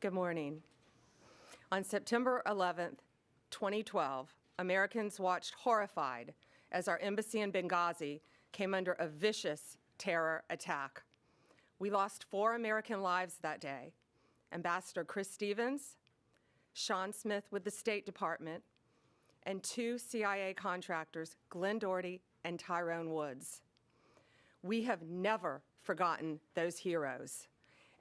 Good morning. On September 11th, 2012, Americans watched horrified as our embassy in Benghazi came under a vicious terror attack. We lost 4 American lives that day. Ambassador Chris Stevens, Sean Smith with the State Department, and 2 CIA contractors, Glenn Doherty and Tyrone Woods. We have never forgotten those heroes,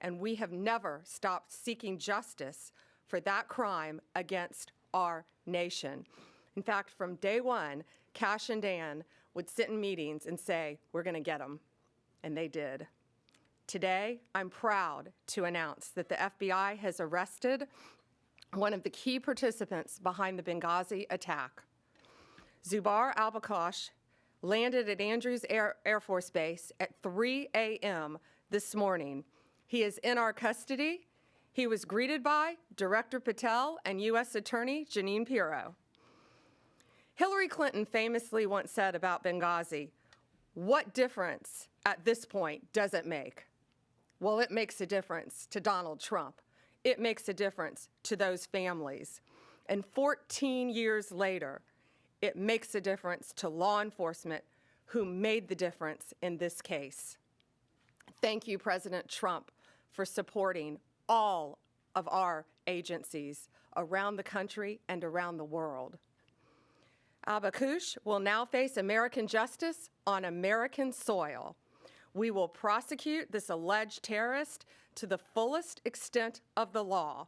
and we have never stopped seeking justice for that crime against our nation. In fact, from day one, Cash and Dan would sit in meetings and say, we're going to get them, and they did. Today, I'm proud to announce that the FBI has arrested one of the key participants behind the Benghazi attack. Zubair al-Bakkosh landed at Andrews Air Force Base at 3 a.m. this morning. He is in our custody. He was greeted by Director Patel and U.S. Attorney Jeanine Pirro. Hillary Clinton famously once said about Benghazi, "What difference at this point does it make?" Well, it makes a difference to Donald Trump. It makes a difference to those families. And 14 years later, it makes a difference to law enforcement who made the difference in this case. Thank you, President Trump, for supporting all of our agencies around the country and around the world. Al-Bakkosh will now face American justice on American soil. We will prosecute this alleged terrorist to the fullest extent of the law.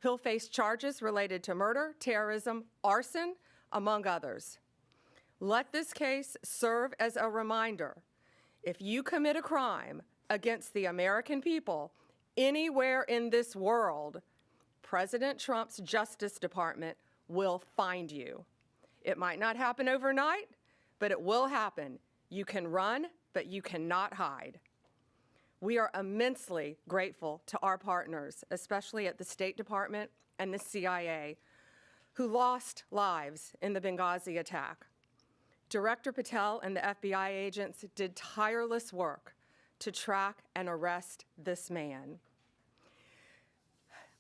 He'll face charges related to murder, terrorism, arson, among others. Let this case serve as a reminder. If you commit a crime against the American people anywhere in this world, President Trump's Justice Department will find you. It might not happen overnight, but it will happen. You can run, but you cannot hide. We are immensely grateful to our partners, especially at the State Department and the CIA, who lost lives in the Benghazi attack. Director Patel and the FBI agents did tireless work to track and arrest this man.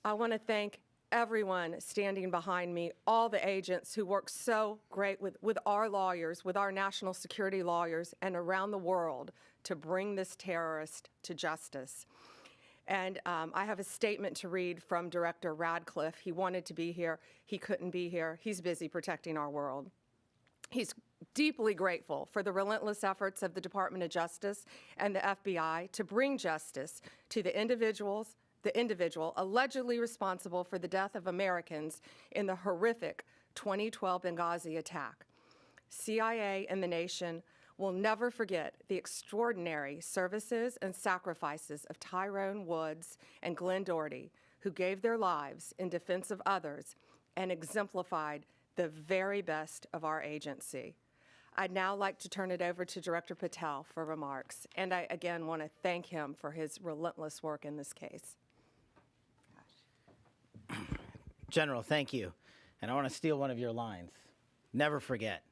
I want to thank everyone standing behind me, all the agents who work so great with our lawyers, with our national security lawyers, and around the world to bring this terrorist to justice. And I have a statement to read from Director Radcliffe. He wanted to be here. He couldn't be here. He's busy protecting our world. He's deeply grateful for the relentless efforts of the Department of Justice and the FBI to bring justice to the individual allegedly responsible for the death of Americans in the horrific 2012 Benghazi attack. CIA and the nation will never forget the extraordinary services and sacrifices of Tyrone Woods and Glenn Doherty, who gave their lives in defense of others and exemplified the very best of our agency. I'd now like to turn it over to Director Patel for remarks, and I again want to thank him for his relentless work in this case. General, thank you. And I want to steal one of your lines. Never forget.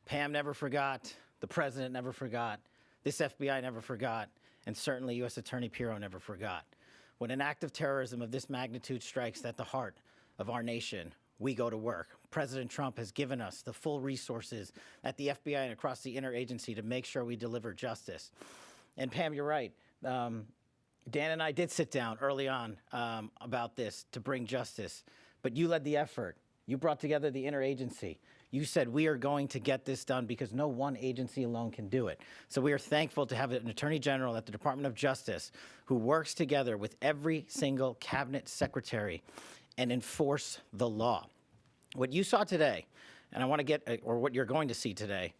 Pam never forgot. The President never forgot. This FBI never forgot. And certainly U.S. Attorney Pirro never forgot. When an act of terrorism of this magnitude strikes at the heart of our nation, we go to work. President Trump has given us the full resources at the FBI and across the interagency to make sure we deliver justice. And Pam, you're right. Dan and I did sit down early on about this to bring justice, but you led the effort. You brought together the interagency. You said we are going to get this done because no one agency alone can do it. So we are thankful to have an Attorney General at the Department of Justice who works together with every single cabinet secretary and enforce the law. What you saw today, and I want to get, or what you're going to see today,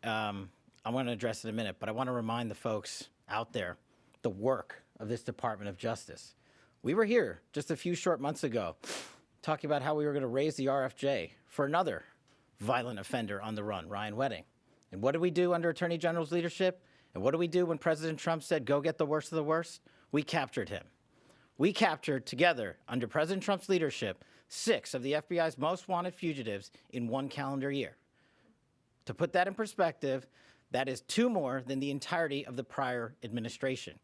I want to address in a minute, but I want to remind the folks out there the work of this Department of Justice. We were here just a few short months ago talking about how we were going to raise the RFJ for another violent offender on the run, Ryan Wedding. And what did we do under Attorney General's leadership? And what did we do when President Trump said, go get the worst of the worst? We captured him. We captured together, under President Trump's leadership, 6 of the FBI's most wanted fugitives in 1 calendar year. To put that in perspective, that is 2 more than the entirety of the prior administration.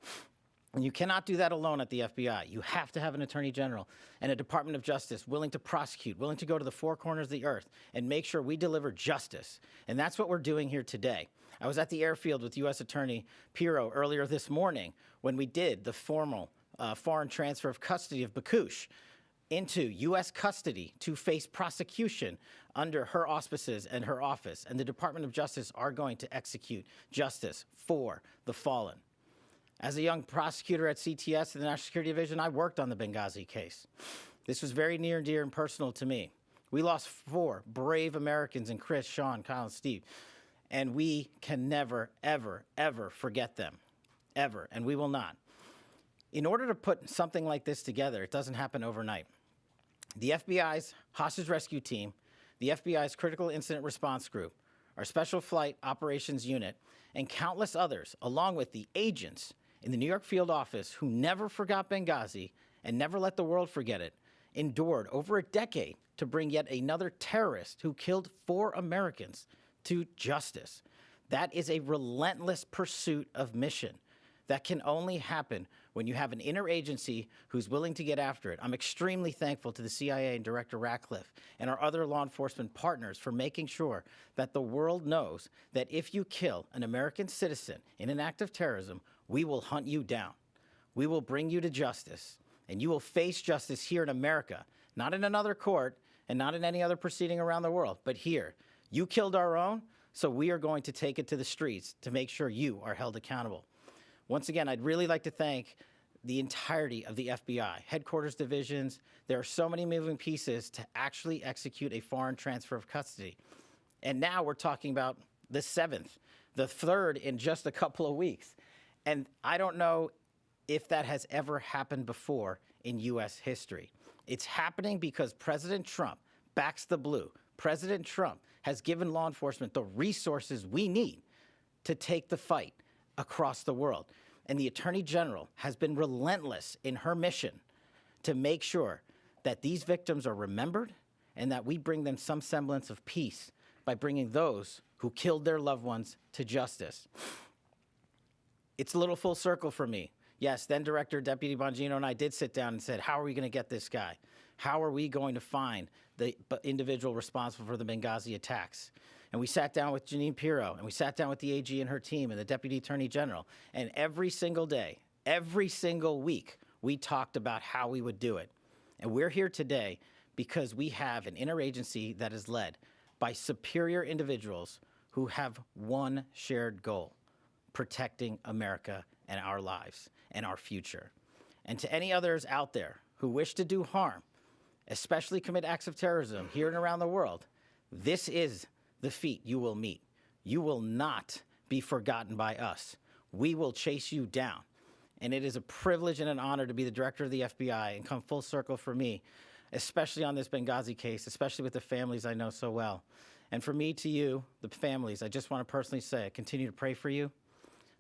And you cannot do that alone at the FBI. You have to have an Attorney General and a Department of Justice willing to prosecute, willing to go to the four corners of the earth and make sure we deliver justice. And that's what we're doing here today. I was at the airfield with U.S. Attorney Pirro earlier this morning when we did the formal foreign transfer of custody of Bekouche into U.S. custody to face prosecution under her auspices and her office. And the Department of Justice are going to execute justice for the fallen. As a young prosecutor at CTS, the National Security Division, I worked on the Benghazi case. This was very near and dear and personal to me. We lost 4 brave Americans in Chris, Sean, Kyle, and Steve. And we can never, ever, ever forget them. Ever. And we will not. In order to put something like this together, it doesn't happen overnight. The FBI's hostage rescue team, the FBI's critical incident response group, our special flight operations unit, and countless others, along with the agents in the New York field office who never forgot Benghazi and never let the world forget it, endured over a decade to bring yet another terrorist who killed 4 Americans to justice. That is a relentless pursuit of mission that can only happen when you have an interagency who's willing to get after it. I'm extremely thankful to the CIA and Director Ratcliffe and our other law enforcement partners for making sure that the world knows that if you kill an American citizen in an act of terrorism, we will hunt you down. We will bring you to justice, and you will face justice here in America, not in another court and not in any other proceeding around the world, but here. You killed our own, so we are going to take it to the streets to make sure you are held accountable. Once again, I'd really like to thank the entirety of the FBI, headquarters divisions. There are so many moving pieces to actually execute a foreign transfer of custody. And now we're talking about the 7th, the 3rd in just a couple of weeks. And I don't know if that has ever happened before in U.S. history. It's happening because President Trump backs the blue. President Trump has given law enforcement the resources we need to take the fight across the world. And the Attorney General has been relentless in her mission to make sure that these victims are remembered and that we bring them some semblance of peace by bringing those who killed their loved ones to justice. It's a little full circle for me. Yes, then Director Deputy Bongino and I did sit down and said, how are we going to get this guy? How are we going to find the individual responsible for the Benghazi attacks? And we sat down with Jeanine Pirro, and we sat down with the AG and her team and the Deputy Attorney General. And every single day, every single week, we talked about how we would do it. And we're here today because we have an interagency that is led by superior individuals who have one shared goal: protecting America and our lives and our future. And to any others out there who wish to do harm, especially commit acts of terrorism here and around the world, this is the feat you will meet. You will not be forgotten by us. We will chase you down. And it is a privilege and an honor to be the director of the FBI and come full circle for me, especially on this Benghazi case, especially with the families I know so well. And for me to you, the families, I just want to personally say, I continue to pray for you.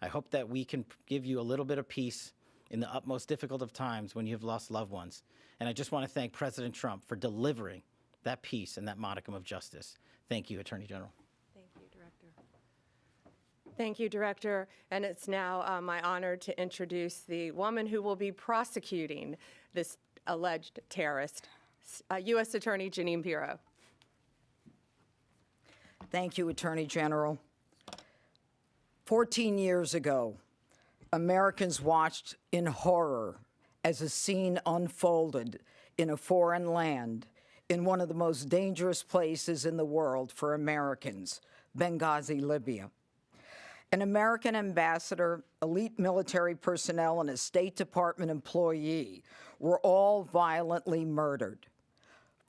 I hope that we can give you a little bit of peace in the utmost difficult of times when you've lost loved ones. And I just want to thank President Trump for delivering that peace and that modicum of justice. Thank you, Attorney General. Thank you, Director. Thank you, Director. And it's now my honor to introduce the woman who will be prosecuting this alleged terrorist, U.S. Attorney Jeanine Pirro. Thank you, Attorney General. 14 years ago, Americans watched in horror as a scene unfolded in a foreign land in one of the most dangerous places in the world for Americans, Benghazi, Libya. An American ambassador, elite military personnel, and a State Department employee were all violently murdered.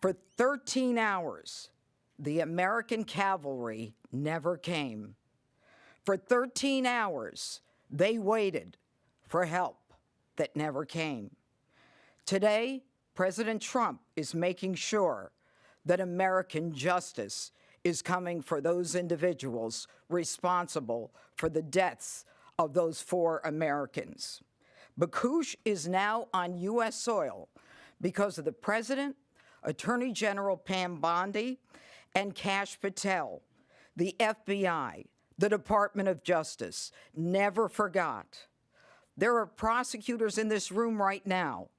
For 13 hours, the American cavalry never came. For 13 hours, they waited for help that never came. Today, President Trump is making sure that American justice is coming for those individuals responsible for the deaths of those 4 Americans. Bekouche is now on U.S. soil because of the President, Attorney General Pam Bondi, and Kash Patel. The FBI, the Department of Justice, never forgot. There are prosecutors in this room right now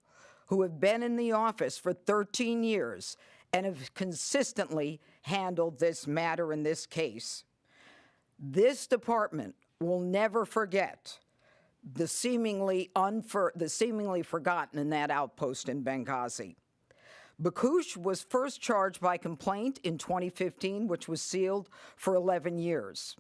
who have been in the office for 13 years and have consistently handled this matter in this case. This department will never forget the seemingly forgotten in that outpost in Benghazi. Bakoush was first charged by complaint in 2015, which was sealed for 11 years.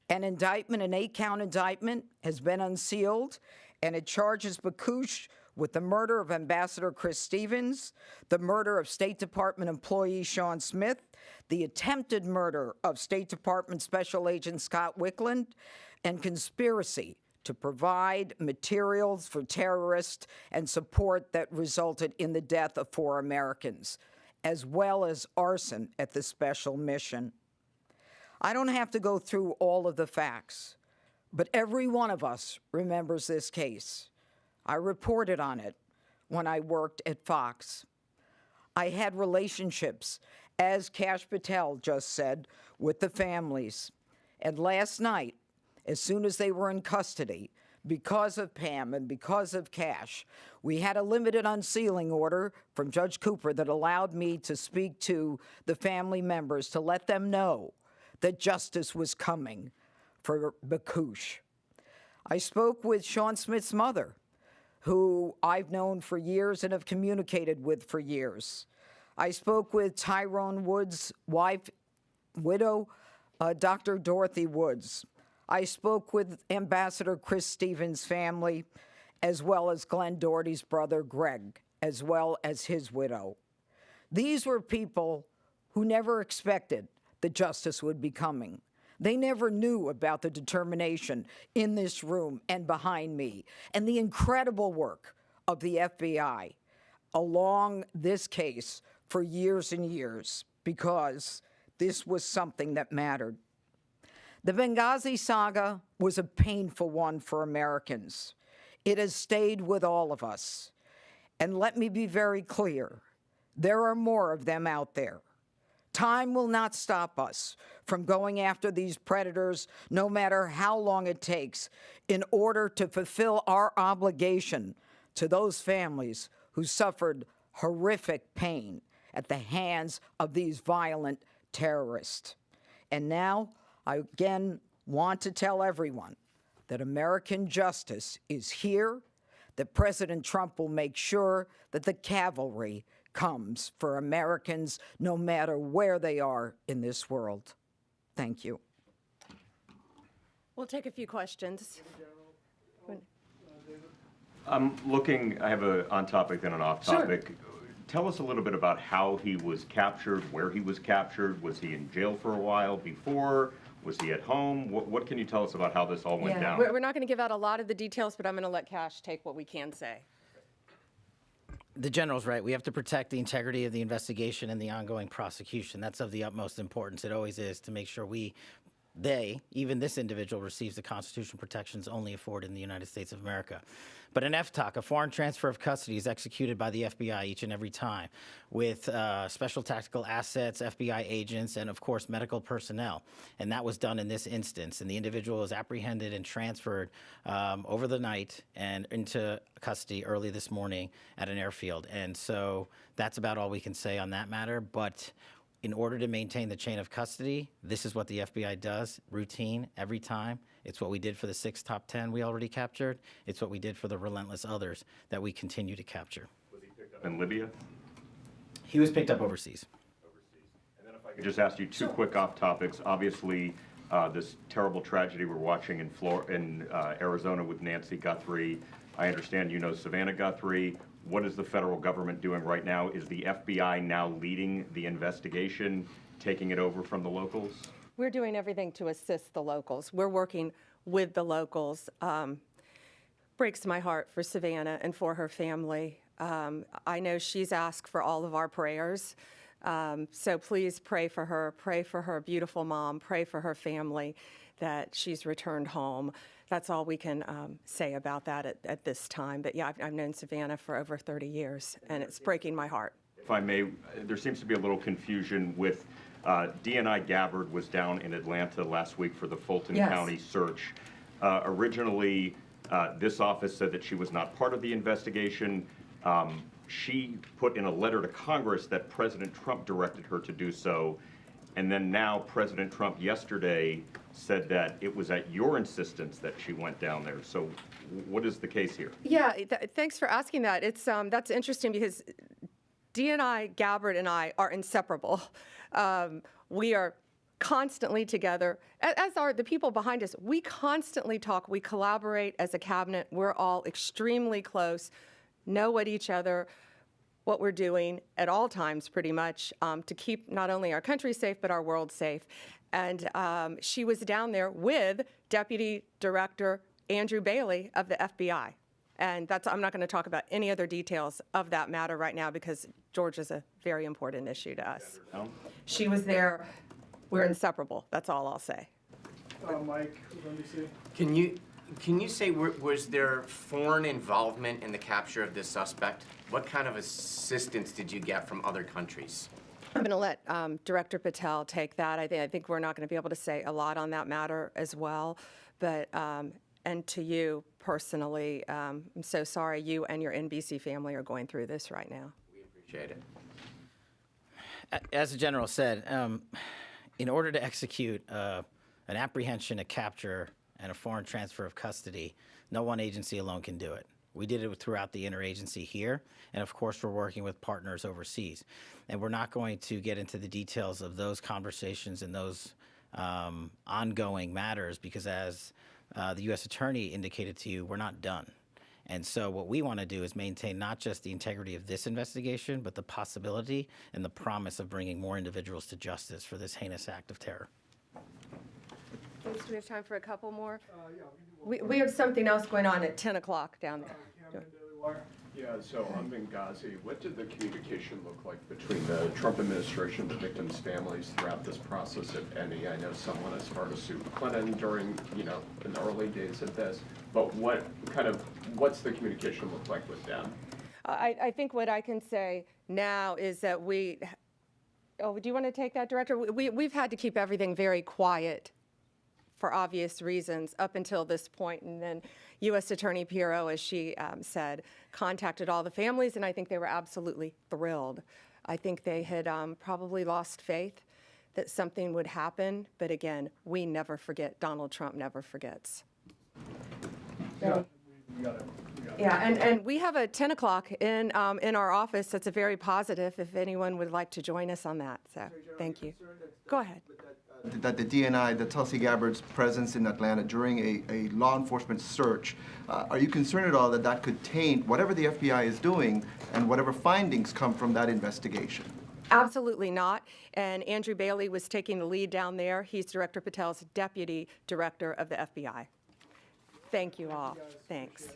An indictment, an 8-count indictment, has been unsealed, and it charges Bakoush with the murder of Ambassador Chris Stevens, the murder of State Department employee Sean Smith, the attempted murder of State Department Special Agent Scott Wickland, and conspiracy to provide materials for terrorists and support that resulted in the death of 4 Americans, as well as arson at the special mission. I don't have to go through all of the facts, but every one of us remembers this case. I reported on it when I worked at Fox. I had relationships, as Kash Patel just said, with the families. And last night, as soon as they were in custody, because of Pam and because of Kash, we had a limited unsealing order from Judge Cooper that allowed me to speak to the family members to let them know that justice was coming for Bakoush. I spoke with Sean Smith's mother, who I've known for years and have communicated with for years. I spoke with Tyrone Woods' widow, Dr. Dorothy Woods. I spoke with Ambassador Chris Stevens' family, as well as Glenn Doherty's brother, Greg, as well as his widow. These were people who never expected that justice would be coming. They never knew about the determination in this room and behind me and the incredible work of the FBI along this case for years and years, because this was something that mattered. The Benghazi saga was a painful one for Americans. It has stayed with all of us. And let me be very clear, there are more of them out there. Time will not stop us from going after these predators, no matter how long it takes, in order to fulfill our obligation to those families who suffered horrific pain at the hands of these violent terrorists. And now, I again want to tell everyone that American justice is here, that President Trump will make sure that the cavalry comes for Americans no matter where they are in this world. Thank you. We'll take a few questions. I'm looking, I have a on-topic and an off-topic. Sure. Tell us a little bit about how he was captured, where he was captured. Was he in jail for a while before? Was he at home? What can you tell us about how this all went down? We're not going to give out a lot of the details, but I'm going to let Kash take what we can say. The general's right. We have to protect the integrity of the investigation and the ongoing prosecution. That's of the utmost importance. It always is, to make sure even this individual receives the constitutional protections only afforded in the United States of America. But an FTOC, a foreign transfer of custody, is executed by the FBI each and every time with special tactical assets, FBI agents, and of course medical personnel. And that was done in this instance. And the individual was apprehended and transferred over the night and into custody early this morning at an airfield. And so that's about all we can say on that matter. But in order to maintain the chain of custody, this is what the FBI does, routine, every time. It's what we did for the 6 top 10 we already captured. It's what we did for the relentless others that we continue to capture. Was he picked up in Libya? He was picked up overseas. And then if I could just ask you two quick off topics. Obviously, this terrible tragedy we're watching in Arizona with Nancy Guthrie. I understand you know Savannah Guthrie. What is the federal government doing right now? Is the FBI now leading the investigation, taking it over from the locals? We're doing everything to assist the locals. We're working with the locals. Breaks my heart for Savannah and for her family. I know she's asked for all of our prayers. So please pray for her beautiful mom, pray for her family that she's returned home. That's all we can say about that at this time. But yeah, I've known Savannah for over 30 years, and it's breaking my heart. If I may, there seems to be a little confusion with DNI Gabbard was down in Atlanta last week for the Fulton County search. Originally, This office said that she was not part of the investigation. She put in a letter to Congress that President Trump directed her to do so. And then now President Trump yesterday said that it was at your insistence that she went down there. So what is the case here? Yeah, thanks for asking that. It's that's interesting because DNI, Gabbard, and I are inseparable. We are constantly together, as are the people behind us. We constantly talk. We collaborate as a cabinet. We're all extremely close, know what each other, what we're doing at all times, pretty much, to keep not only our country safe, but our world safe. And she was down there with Deputy Director Andrew Bailey of the FBI. And I'm not going to talk about any other details of that matter right now because Georgia's a very important issue to us. She was there. We're inseparable. That's all I'll say. Mike, let me see. Can you say, was there foreign involvement in the capture of this suspect? What kind of assistance did you get from other countries? I'm going to let Director Patel take that. I think we're not going to be able to say a lot on that matter as well. But, and to you personally, I'm so sorry you and your NBC family are going through this right now. We appreciate it. As the general said, in order to execute an apprehension, a capture, and a foreign transfer of custody, no one agency alone can do it. We did it throughout the interagency here, and of course we're working with partners overseas. And we're not going to get into the details of those conversations and those ongoing matters because as the U.S. Attorney indicated to you, we're not done. And so what we want to do is maintain not just the integrity of this investigation, but the possibility and the promise of bringing more individuals to justice for this heinous act of terror. Thanks. Do we have time for a couple more? We have something else going on at 10 o'clock down there. Yeah, so on Benghazi, what did the communication look like between the Trump administration and the victims' families throughout this process, if any? I know someone as far as Sue Clinton during, in the early days of this, but what's the communication look like with them? I think what I can say now is that do you want to take that, Director? We've had to keep everything very quiet for obvious reasons up until this point. And then U.S. Attorney Pirro, as she said, contacted all the families, and I think they were absolutely thrilled. I think they had probably lost faith that something would happen. But again, we never forget. Donald Trump never forgets. Yeah, we got it. Yeah, and we have a 10 o'clock in our office that's a very positive if anyone would like to join us on that. So thank you. Go ahead. That the DNI, the Tulsi Gabbard's presence in Atlanta during a law enforcement search, are you concerned at all that that could taint whatever the FBI is doing and whatever findings come from that investigation? Absolutely not. And Andrew Bailey was taking the lead down there. He's Director Patel's deputy director of the FBI. Thank you all. Thanks.